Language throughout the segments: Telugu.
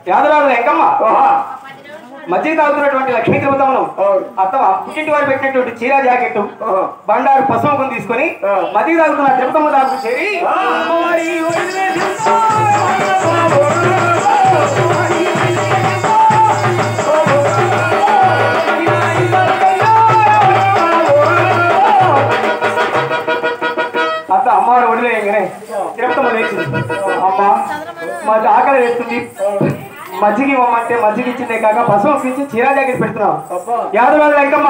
యాదరాజు ఎంకమ్మ మధ్య తాగుతున్నటువంటి లక్ష్మీ తిరుపతమ్మను అత్తమ్మ పుట్టింటి వారు పెట్టినటువంటి చీర జాకెట్ బండారు పసుపుని తీసుకొని మధ్య తాగుతున్న తిరుపతమ్మ దాకు చేరి అత్త అమ్మవారు ఒడిలేయంగానే తిరుపతమ్మ లేచింది. అమ్మ మా ఆకలి వేస్తుంది, మజ్జిగ ఇవ్వమంటే మజ్జిగ ఇచ్చిందే కాక పశువు ఇచ్చి చీరా జాకెట్ పెడుతున్నావు. యాదవాళ్ళు ఎంకమ్మ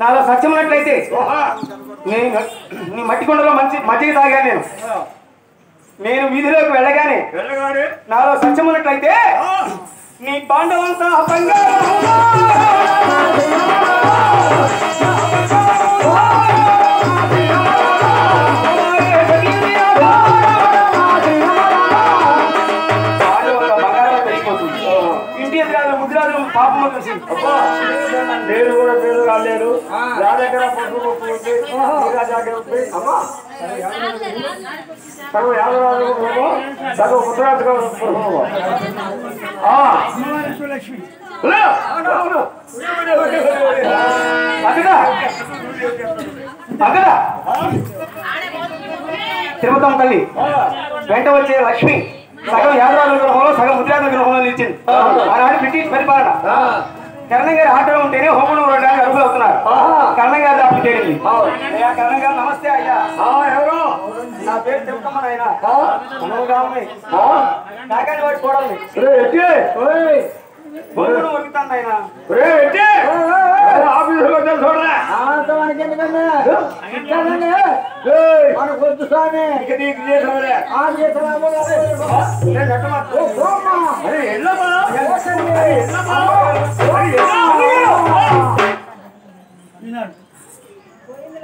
నాలో సత్యం ఉన్నట్లయితే నేను నీ మట్టి కొండలో మజ్జిగ తాగాను. నేను వీధిలోకి వెళ్ళగానే నాలో సత్యం ఉన్నట్లయితే నీ పాండవంతా ముద్రాలు పాపం చూసి నేను కూడా పేరు రాలేరు నా దగ్గర సగం యాదరాజు సగం ముద్రాజు తిరుపతమ్మ తల్లి వెంట వచ్చే లక్ష్మి సగం యాదరాజు గృహంలో సగం ముద్రాజు గృహంలో నిలిచింది. ఆనాడు బ్రిటిష్ పరిపాలన కరణం గారి ఆటలో ఉంటేనే హోమం చూడడానికి అరుగులు అవుతున్నారు. కరణం గారి అప్పుడు చేరింది. అయ్యా కరణం గారు నమస్తే. అయ్యా ఎవరు? నా పేరు తిరుపతమ్మ. అయినా కాకాని వాడి చూడాలి ఉరుకుతాను ఆయన కొద్దు స్వామి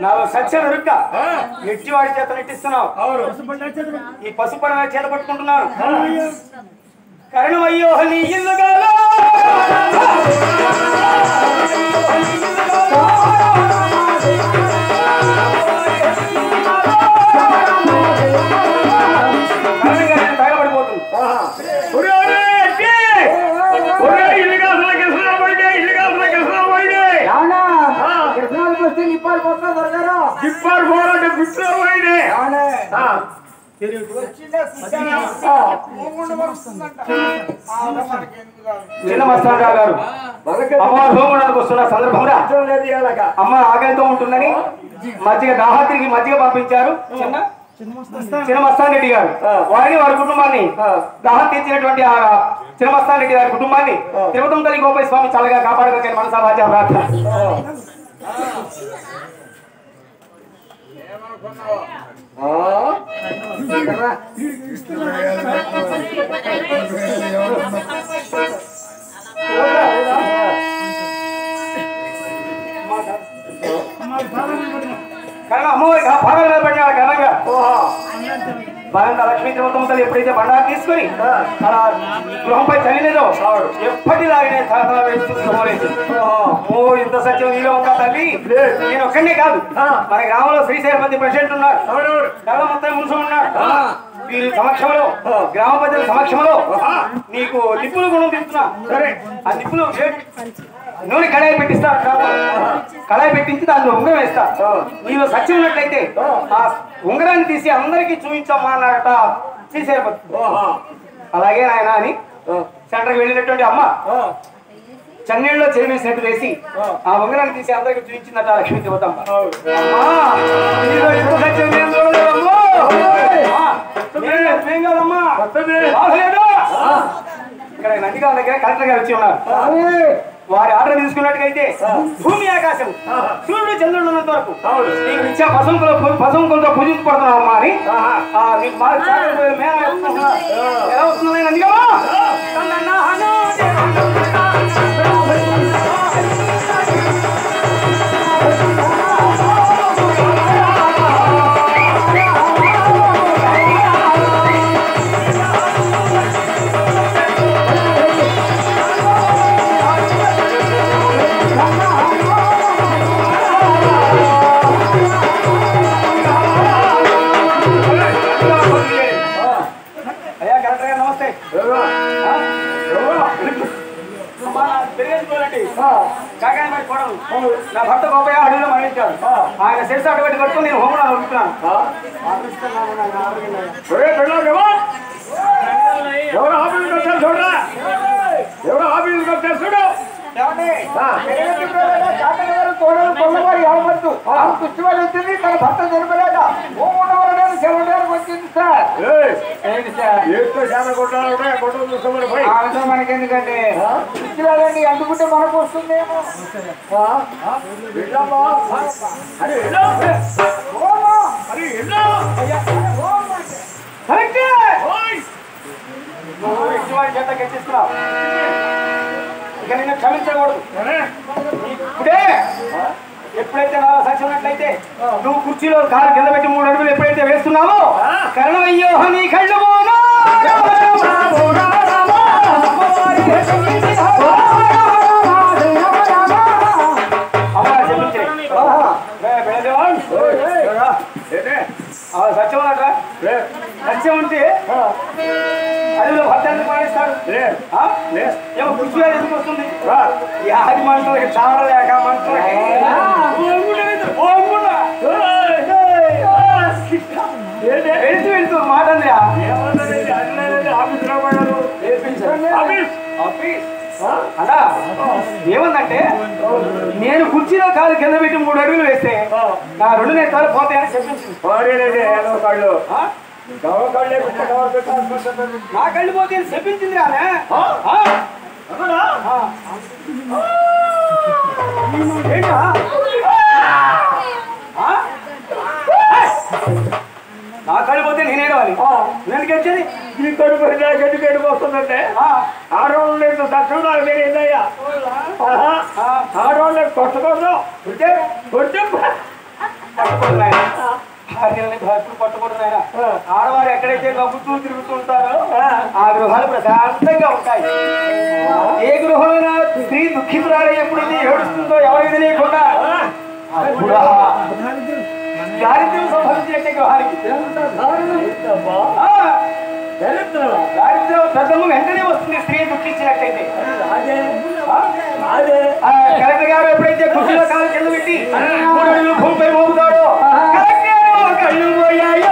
నాకు సత్యం దొరుక ఎట్టివాడి చేత నెట్టిస్తున్నావు. ఈ పసుపు చేత పట్టుకుంటున్నాను. కరణమయ్యో నీ ఇల్లుగాలో తగలబడిపోతుంది. చిన్న మస్తానరావు గారు అమ్మవారు హోమడానికి వస్తున్న సందర్భంగా అమ్మ ఆకలితో ఉంటుందని మజ్జిగ దాహాత్రికి మజ్జిగ పంపించారు చిన్న మస్తాన్ రెడ్డి గారు. వారిని వారి కుటుంబాన్ని దాహం తీర్చినటువంటి ఆ చిన్న మస్తాన్ రెడ్డి గారి కుటుంబాన్ని తిరుపతమ్మ తల్లి గోపాల స్వామి చల్లగా కాపాడుకోని మనసా వాచా ప్రార్థన. అమ్మవారి భాగాలు నిలబడినాడు ఘనంగా. భగవంత లక్ష్మీ తిరుపతమ్మ తల్లి ఎప్పుడైతే బండారు తీసుకుని తన గృహంపై చల్లిలేదో ఎప్పటిలాగానే తల వేస్తుంది. ఓ ఇంత సత్యం నీలో ఒక తల్లి. నేను ఒక్కడే కాదు, మన గ్రామంలో శ్రీశైలపతి ప్రెసిడెంట్ ఉన్నారు, కళ్ళ మొత్తం మున్సం ఉన్నాడు. వీరి సమక్షంలో గ్రామ ప్రజల సమక్షంలో నీకు నిప్పులు గుణం తీస్తున్నా. సరే ఆ నిప్పులు నూనె కడాయి పెట్టిస్తా, కడాయి పెట్టించి దాన్ని ఉంగరం వేస్తా. నీలో సత్యం ఉన్నట్లయితే ఆ ఉంగరాన్ని తీసి అందరికీ చూపించమ్మా అన్నాడట శ్రీశైలపతి. అలాగే నాయన అని సెంటర్కి వెళ్ళినటువంటి అమ్మ చన్నీళ్ళలో చేసినట్టు వేసి ఆ ఉంగరాన్ని తీసి అందరికి చూపించిందట లక్ష్మీ తిరుపతమ్మ. ఇక్కడ నందిగా దగ్గర కలెక్టర్ గారు వచ్చి ఉన్నారు. వారి ఆర్డర్ తీసుకున్నట్టుగైతే భూమి ఆకాశం సూర్యుడు చంద్రుడు ఉన్నంత వరకు నీకు ఇచ్చే పశువులతో పూజించబడుతున్నావు అమ్మా అని ఎలా వస్తుంది నందిగా పెరిగేసుకోవాలండి కాకాని మరి కొడలు నా భర్త గోపయ్య అడవిలో మరణించాడు ఆయన శిరస అటువంటి కట్టుకుని నేను హోమం అడుగుతున్నాను ఎవరు ఆఫీస్కి వచ్చారు చూడరా ఎవరు ఆఫీస్కి వచ్చారు చూడు పుష్టివాడు వచ్చింది తన భర్త చనిపోయాక శివడానికి వచ్చింది సార్ మనకి ఎందుకంటే పుష్టివాడండి అందుకుంటే మనకు వస్తుందేమో చేత గెచ్చిస్తున్నావు ఇక నిన్ను క్షమించకూడదు ఇప్పుడే ఎప్పుడైతే నా సచ్చినట్లయితే నువ్వు కుర్చీలో కాలు కింద పెట్టి 3 అడుగులు ఎప్పుడైతే వేస్తున్నావో కరణమయ్యో నీ కళ్ళు అమ్మా చెప్పించే సత్యమన్నట్రా సత్యం ఉంటే అదిలో భర్తను మానేస్తాడు ఏమో కుర్చీ ఎందుకు వస్తుంది యాది మనుషులకి చాలా లేక మనుషులకి వెళ్తూ మాట అన్నా ఏమందంటే నేను కుర్చీలో కాలు కింద పెట్టి 3 అడుగులు వేస్తే నా 2 నేతాలు పోతాయని చెప్పించింది నా కళ్ళు పోతే చెప్పించింది రానే నా కళ్ళు పోతే నేనేడవాలి నేను గెలిచేది ఈ కడుపు గడ్డి గడ్డికి వస్తుందంటే ఆడవాళ్ళు దక్షిణ నాకు తెలియదయ్యా ఆడవాళ్ళకి కొట్టకూడదు కొట్టే పట్టుకుంటున్నాయి ఆడవారు ఎక్కడైతే నవ్వుతూ తిరుగుతుంటారో ఆ గృహాలు ప్రశాంతంగా ఉంటాయి ఏ గృహమైనా స్త్రీ దుఃఖితురాలు ఎప్పుడైతే ఏడుస్తుందో ఎవరికి తెలియకుండా దారిద్ర్యం సంభవించే గృహానికి దారిద్ర్యం ప్రథమం వెంటనే వస్తుంది స్త్రీ దుఃఖించినట్టయితే కలెక్టర్ గారు ఎప్పుడైతే కుర్చీలో కాలు కింద పెట్టి 3 అడుగులు భూమిపై మోపుతాడో కళ్ళు పోయాయో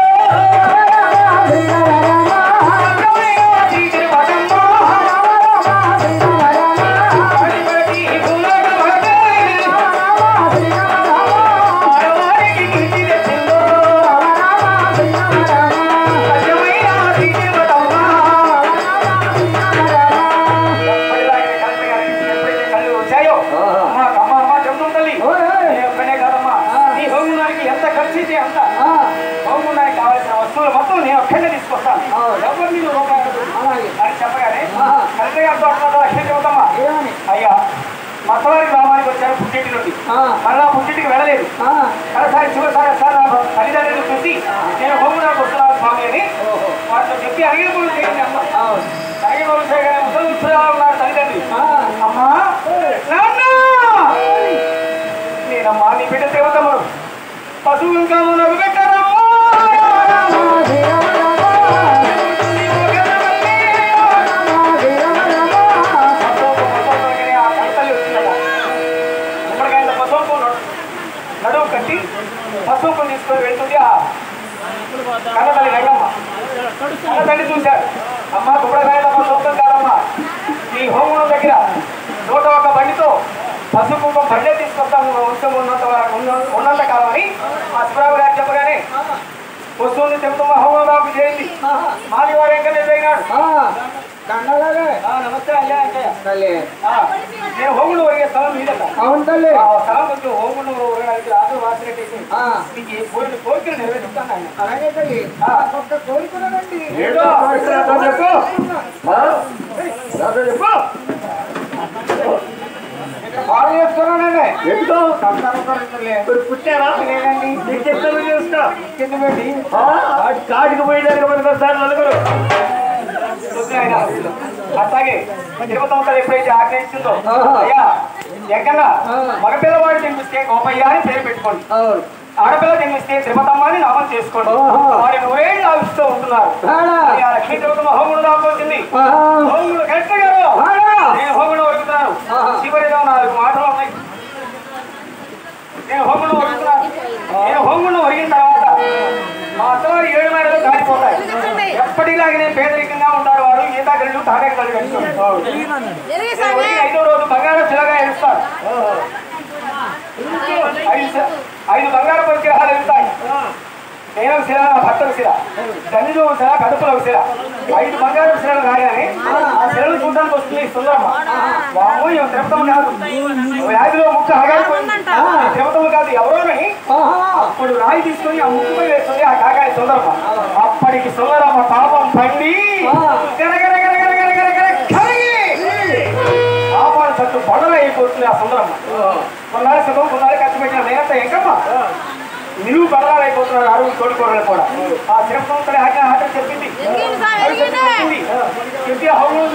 మొత్తం నేను ఒక్కడే తీసుకొస్తాను ఎవరు మీరు అని చెప్పగానే కలెక్టర్ గారితో లక్ష్యం చెబుతామా అయ్యా మతవారి గ్రామానికి వచ్చారు పుట్టింటి నుండి మళ్ళా పుట్టింటికి వెళ్ళలేదు కలసారి చివరిసారి సార్ నా తల్లిదండ్రులు చూసి నేను హోములకు వస్తున్నాను స్వామి అని వాటితో చెప్పి అడిగిన పనులు చేయండి అమ్మ అడిగిన పనులు చేయగానే ఉన్నారు తల్లిదండ్రి అమ్మా నేనమ్మా నీ బిడ్డ దేవతమ్మను పశువు ఇంకా పెట్టారమ్మా నడువు కట్టి పశువుకు తీసుకొని వెళ్తుంది కన్నతల్లి రంగమ్మ కన్నతల్లి చూశారు అమ్మ గుబ్బడకాయల సొంతం కాదమ్మా ఈ హోమం దగ్గర 101 బండితో పసుపు బండే తీసుకొస్తాము వంశం ఉన్నంత కాలం అని ఆ శివరావు గారు చెప్పగానే వస్తువుని చెబుతున్నా హోమం బాబు చేయండి మాది వాడు ఇంకా జరిగినాడు నమస్తే అయ్యా నేను హోములు ఒరిగే స్థలం మీదట అవును తల్లి స్థలం కొంచెం హోములు ఒరగడానికి రాజు వాసినట్టయితే మీకు ఏ కోరికలు నెరవేరుస్తాను ఆయన అలాగే తల్లి కోరికలండి బాగా చేస్తున్నానండి ఎందుకో పుట్టారా లేదండి కింద పెట్టి కాటికి పోయేదానికి మనకు సార్ నలుగురు అట్లాగే తిరుపతి ఎప్పుడైతే ఆగ్రహించిందో అయ్యా ఎక్కడ మగపిల్లవాడు తినిపిస్తే గోపయ్య అని పేరు పెట్టుకోండి ఆడపిల్ల జన్మిస్తే తిరుపతమ్మ అని నామం చేసుకోండి. వారి నూరేళ్ళు ఆవిస్తూ ఉంటున్నారు. లక్ష్మీ తిరుపతమ్మ హోముడు దాకొచ్చింది. హోముడు కరెక్ట్ గారు నేను హోముడు వరుగుతున్నాను. చివరిలో 4 మాటలు ఉన్నాయి. నేను హోముడు వరుగుతున్నాను. నేను హోముడు వరిగిన తర్వాత మా అత్తవారు 7 మేడలు దాటిపోతాయి. ఎప్పటిలాగానే పేదరికంగా ఉంటారు. వారు ఈతాగళ్ళు తాగళ్ళు కట్టుకుంటారు. 5వ రోజు బంగారం శిలగా ఎలుస్తారు. 5 బంగారపు విగ్రహాలు వెళ్తాయి. నేను శిల, నా భర్తల శిల, తండ్రి శిల, కడుపుల శిల. 5 బంగారపు శిలలు రాగానే ఆ శిలను చూడడానికి వస్తుంది సుందరమ్మ. బాబు ఇవి తిరుపతమ్మ కాదు, వ్యాధిలో ముక్కు ఆగాలిపోయింది. తిరుపతమ్మ కాదు ఎవరోని. అప్పుడు రాయి తీసుకొని ఆ ముక్కుపై వేస్తుంది ఆ కాకాయ సుందరమ్మ. అప్పటికి సుందరమ్మ పాపం పండి పాపాలు సత్తు బొడలు అయిపోతుంది ఆ సుందరమ్మ. కొన్నాళ్ళు సుఖం కొన్నాళ్ళు ఖర్చు పెట్టిన నేనంతా ఎంకమ్మ నిలువు బదలాలు అయిపోతున్నారు. అరువులు తోడుకోవడం కూడా ఆ తిరుపతి ఆజ్ఞ ఆట చెప్పింది. చెప్పి హోమం